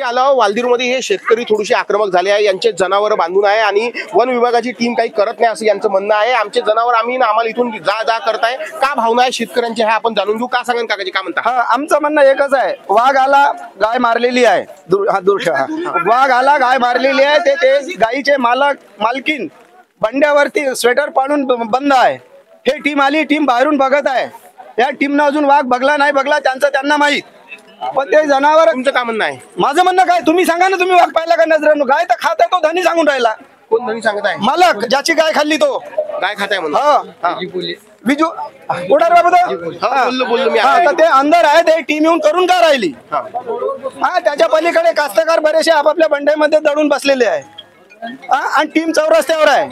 आलं वालदीरमध्ये हे शेतकरी थोडेसे आक्रमक झाले आहे, यांचे जनावर बांधून आहे आणि वन विभागाची टीम काही करत नाही असं यांचं म्हणणं आहे। आमचे जनावर आम्ही आम्हाला इथून जा जा करताय, का भावना आहे शेतकऱ्यांची हे आपण जाणून घेऊ। का सांगेन काकाजी, काय म्हणता? आमचं म्हणणं एकच आहे, वाघ आला गाय मारलेली आहे, वाघ आला गाय मारलेली आहे, ते गायीचे मालकीन बंड्यावरती स्वेटर पाडून बंद आहे। हे टीम आली, टीम बाहेरून बघत आहे, या टीमनं अजून वाघ बघला नाही बघला त्यांचं त्यांना माहित, पण ते जनावर। तुमचं काय म्हणणं आहे? माझं म्हणणं काय, तुम्ही सांगा ना, तुम्ही वाघ पाहिला का नजरेनं? गाय तर खात आहे, तो धनी सांगून राहिला। कोण धनी सांगत आहे? मालक, ज्याची गाय खाल्ली तो गाय खात आहे म्हणून। बिजू कुठं बोललो मी, ते अंदर आहे, ते टीम येऊन करून का राहिली? त्याच्या पलीकडे कास्तकार बरेचसे आपापल्या बंड्यामध्ये दडून बसलेले आहे आणि टीम चौरस्त्यावर आहे।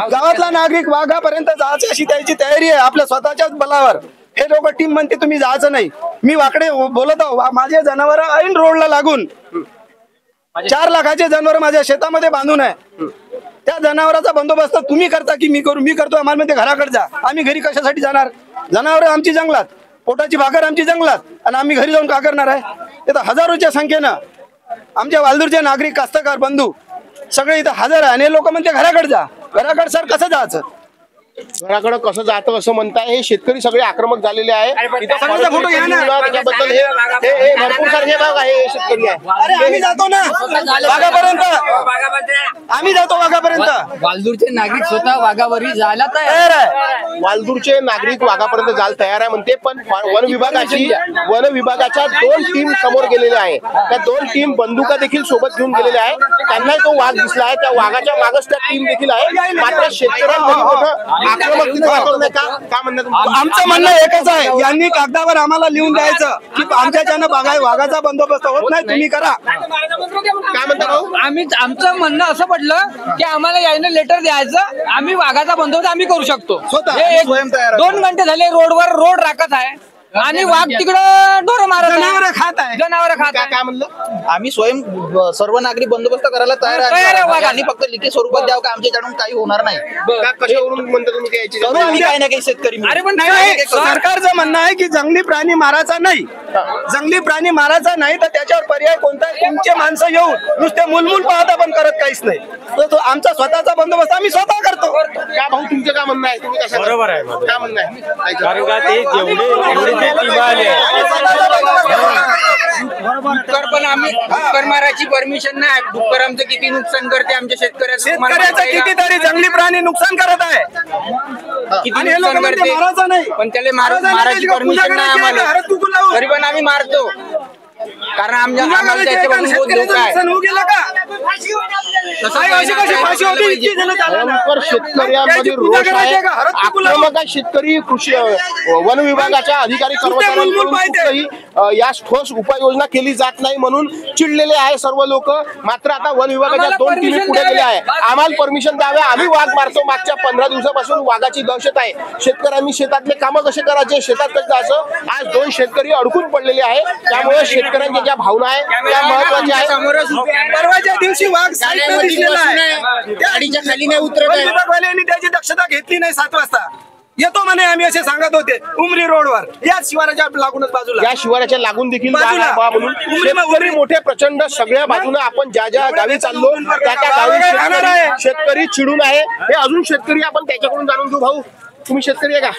गावातला नागरिक वाघापर्यंत जायची अशी त्याची तयारी आहे आपल्या स्वतःच्याच बलावर। हे लोक टीम म्हणते तुम्ही जायचं नाही, मी वाकडे बोलत आहो, माझे जनावर ऐन रोडला लागून 4 लाखाचे जनावर माझ्या शेतामध्ये बांधून आहे। त्या जनावराचा बंदोबस्त तुम्ही करता की मी करू? मी करतो, आम्हाला म्हणते घराकडे जा। आम्ही घरी कशासाठी जाणार? जनावर आमची जंगलात, पोटाची भाकर आमची जंगलात, आणि आम्ही घरी जाऊन का करणार आहे? इथं हजारोच्या संख्येनं आमच्या वालदूरचे नागरिक कास्तकार बंधू सगळे इथं हजर आहे, आणि लोक म्हणते घराकडे जा। घराकडे सर कसं जायचं? घराकडे कसं जातं असं म्हणताय? हे शेतकरी सगळे आक्रमक झालेले आहे, त्याच्याबद्दल हे भरपूर सारे भाग आहे शेतकरी आहे। आम्ही जातो ना वाघापर्यंत, आम्ही जातो वाघापर्यंत। वालदूरचे नागरिक स्वतः वाघावरी जायला तयार आहे, वालदूरचे नागरिक वाघापर्यंत जायला तयार आहे म्हणते, पण वन विभागाच्या 2 टीम समोर गेलेल्या आहे। त्या 2 टीम बंदुका देखील सोबत घेऊन गेलेल्या आहे, त्यांनाही तो वाघ दिसला आहे, त्या वाघाच्या मागच त्या टीम देखील आहे। मात्र शेतकऱ्यांमध्ये आमचं म्हणणं एकच आहे, यांनी कागदावर आम्हाला लिहून द्यायचं की आमच्याच्यानं वाघाचा बंदोबस्त होत नाही, तुम्ही करा। काय म्हणता भाऊ? आमचं म्हणणं असं पडलं की आम्हाला यायनं लेटर द्यायचं, आम्ही वाघाचा बंदोबस्त आम्ही करू शकतो। 2 घंटे झाले रोड राखत आहे आणि वाघ तिकडं ढोरं मारत जनावर खात आहे। काय म्हणलं? आम्ही स्वयं सर्व नागरिक बंदोबस्त करायला तयार आहे, आणि फक्त लिखित स्वरूपात द्यावं का आमच्याकडून काही होणार नाही। कशावरून म्हणता तुम्ही? काही ना काही शेतकरी सरकारचं म्हणणं आहे की जंगली प्राणी मारायचा नाही, जंगली प्राणी मारायचा नाही, तर त्याच्यावर पर्याय कोणता? तुमचे माणसं येऊन नुसते मुलमुल पाहता पण करत काहीच नाही, तो आमचा स्वतःचा बंदोबस्त आम्ही स्वतः करतो। का भाऊ, तुमचं काय म्हणणं आहे? तुम्ही कसं? बरोबर आहे, काय म्हणणं आहे? कारण का ते पण आम्ही डुक्कर मारायची परमिशन नाही। डुक्कर आमचं किती नुकसान करते आमच्या शेतकऱ्याचं, कितीतरी जंगली प्राणी नुकसान करत आहे, किती नुकसान करते, पण त्याला मारायची परमिशन नाही आम्हाला, तरी पण आम्ही मारतो, कारण आम्हाला त्याच्यापासून बहुत धोका आहे। शेतकऱ्यांमध्ये रोष आहे, आक्रमक शेतकरी कृषी वन विभागाच्या अधिकारी कर्मचाऱ्यांकडून या ठोस उपाययोजना केली जात नाही म्हणून चिडलेले आहे सर्व लोक। मात्र आता वन विभागाच्या 2 टीमी पुढे गेल्या आहे, आम्हाला परमिशन द्यावे, आम्ही वाघ मारतो। मागच्या 15 दिवसापासून वाघाची दहशत आहे, शेतकऱ्यांनी शेतातले कामं कसे करायचे, शेतात कसं जायचं, आज 2 शेतकरी अडकून पडलेले आहे। त्यामुळे शेतकऱ्यांच्या ज्या भावना आहे त्या महत्वाच्या आहे। परवाच्या दिवशी वाघ गाडीच्या खाली नाही उतरत आहे, विभागवाल्यांनी त्याची दक्षता घेतली नाही। 7 वाजता येतो म्हणे आम्ही असे सांगत होते, उमरी रोडवर या शिवाराच्या लागूनच बाजूला, या शिवाराच्या लागून देखील म्हणून शेतकरी मोठे प्रचंड सगळ्या बाजूने आपण ज्या गावी चाललो त्या गावी शेतकरी चिडून आहे। हे अजून शेतकरी आपण त्याच्याकडून जाणून घेऊ। भाऊ, तुम्ही शेतकरी आहे का?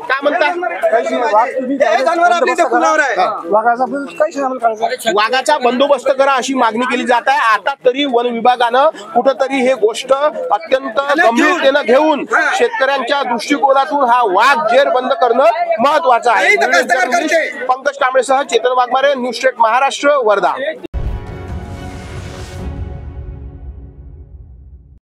काय म्हणता? वाघाचा बंदोबस्त करा अशी मागणी केली जात आहे। आता तरी वन विभागानं कुठंतरी हे गोष्ट अत्यंत गंभीरतेनं घेऊन शेतकऱ्यांच्या दृष्टिकोनातून हा वाघ जेर बंद करणं महत्वाचं आहे। पंकज कांबळेसह चेतन वाघमारे, न्यूज स्टेट महाराष्ट्र, वर्धा।